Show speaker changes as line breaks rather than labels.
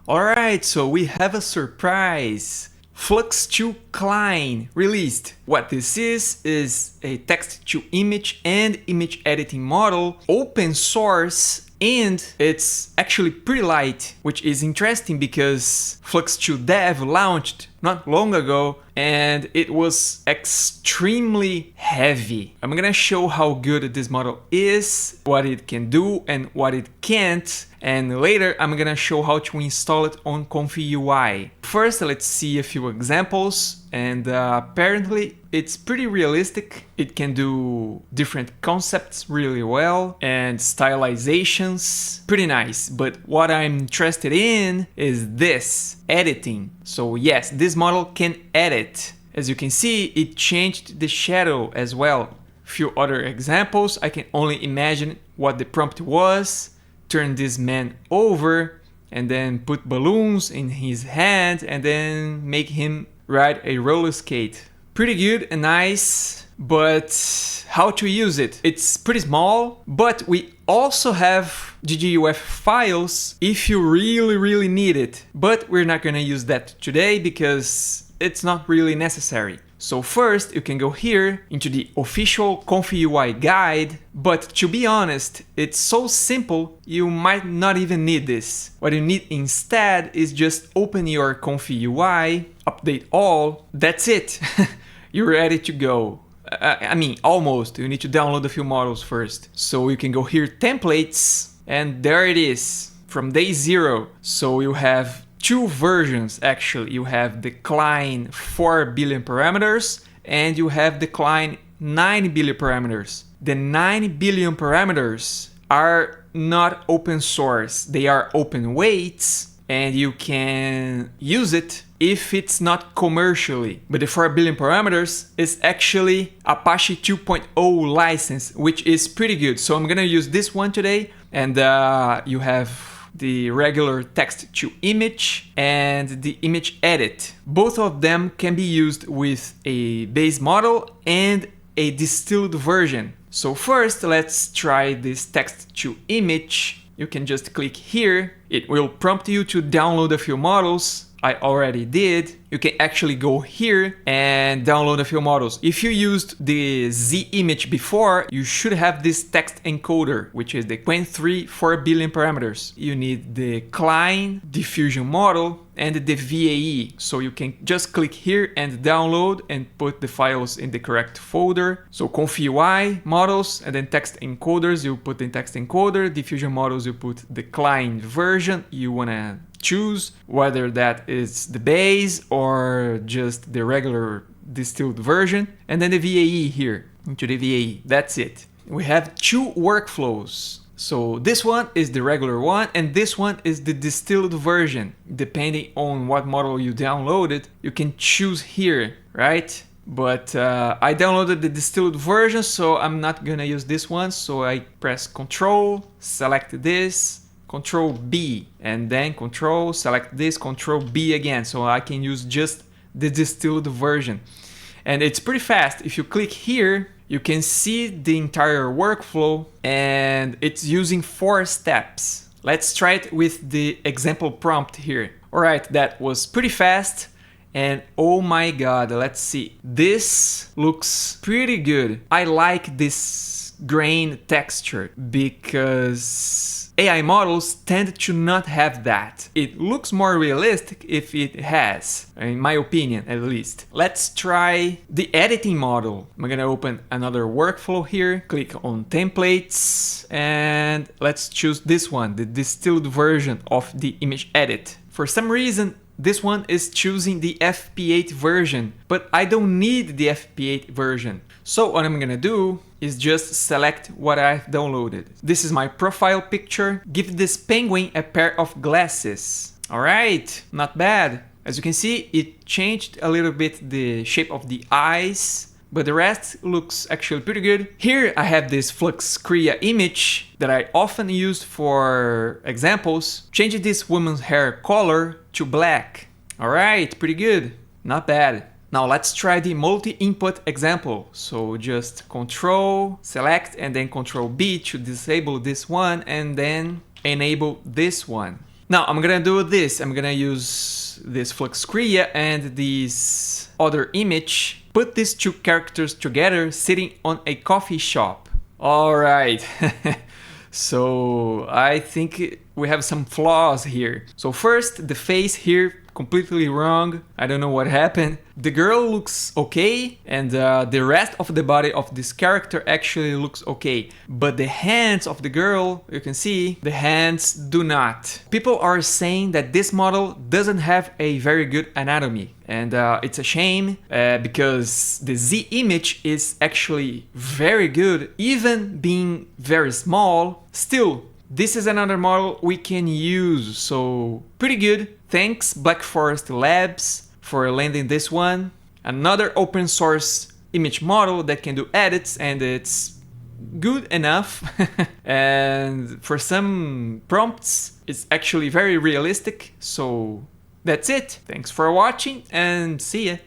Alright, so we have a surprise. Flux to Klein released. What this is a text-to-image and image editing model, open source, and it's actually pretty light, which is interesting because Flux 2 Dev launched not long ago and it was extremely heavy. I'm gonna show how good this model is, what it can do and what it can't, and later I'm gonna show how to install it on ComfyUI. First, let's see a few examples, and apparently it's pretty realistic. It can do different concepts really well and stylizations, pretty nice. But what I'm interested in is this, editing. So yes, this model can edit. As you can see, it changed the shadow as well. Few other examples, I can only imagine what the prompt was. Turn this man over and then put balloons in his hand and then make him ride a roller skate. Pretty good and nice, but how to use it? It's pretty small, but we also have GGUF files if you really need it. But we're not gonna use that today because it's not really necessary. So first you can go here into the official ComfyUI guide, but to be honest, it's so simple you might not even need this. What you need instead is just open your ComfyUI, update all, that's it. You're ready to go. I mean, almost. You need to download a few models first. So you can go here, templates, and there it is from day 0. So you have two versions actually. You have the Klein 4 billion parameters and you have the Klein 9 billion parameters. The 9 billion parameters are not open source. They are open weights and you can use it if it's not commercially. But the 4 billion parameters is actually Apache 2.0 license, which is pretty good. So I'm gonna use this one today, and you have the regular text to image and the image edit. Both of them can be used with a base model and a distilled version. So first, let's try this text to image. You can just click here. It will prompt you to download a few models. I already did. You can actually go here and download a few models. If you used the Z image before, you should have this text encoder, which is the Qwen 3 4 billion parameters. You need the Klein diffusion model and the VAE. So you can just click here and download and put the files in the correct folder. So ComfyUI models and then text encoders, you put in text encoder. Diffusion models, you put the Klein version you wanna choose, whether that is the base or just the regular distilled version, and then the VAE here, into the VAE, that's it. We have two workflows. So this one is the regular one and this one is the distilled version. Depending on what model you downloaded, you can choose here, right? But I downloaded the distilled version, so I'm not gonna use this one. So I press Control, select this, Control B, and then Control, select this, Control B again, so I can use just the distilled version. And it's pretty fast. If you click here, you can see the entire workflow, and it's using 4 steps. Let's try it with the example prompt here. All right, that was pretty fast. And oh my god, let's see. This looks pretty good. I like this grain texture because AI models tend to not have that. It looks more realistic if it has, in my opinion at least. Let's try the editing model. I'm gonna open another workflow here, click on templates, and let's choose this one, the distilled version of the image edit. For some reason, this one is choosing the FP8 version, but I don't need the FP8 version. So what I'm gonna do is just select what I've downloaded. This is my profile picture. Give this penguin a pair of glasses. All right, not bad. As you can see, it changed a little bit the shape of the eyes, but the rest looks actually pretty good. Here I have this Flux Kriya image that I often use for examples. Change this woman's hair color to black. All right, pretty good, not bad. Now let's try the multi-input example. So just Control, select, and then Control B to disable this one and then enable this one. Now I'm gonna do this. I'm gonna use this Flux Crea and this other image, put these two characters together sitting on a coffee shop. All right. So I think we have some flaws here. So first, the face here, completely wrong. I don't know what happened. The girl looks okay, and the rest of the body of this character actually looks okay. But the hands of the girl, you can see, the hands do not. People are saying that this model doesn't have a very good anatomy. And it's a shame because the Z image is actually very good, even being very small. Still, this is another model we can use, so pretty good. Thanks Black Forest Labs for landing this one. Another open source image model that can do edits, and it's good enough. And for some prompts, it's actually very realistic. So that's it. Thanks for watching and see ya.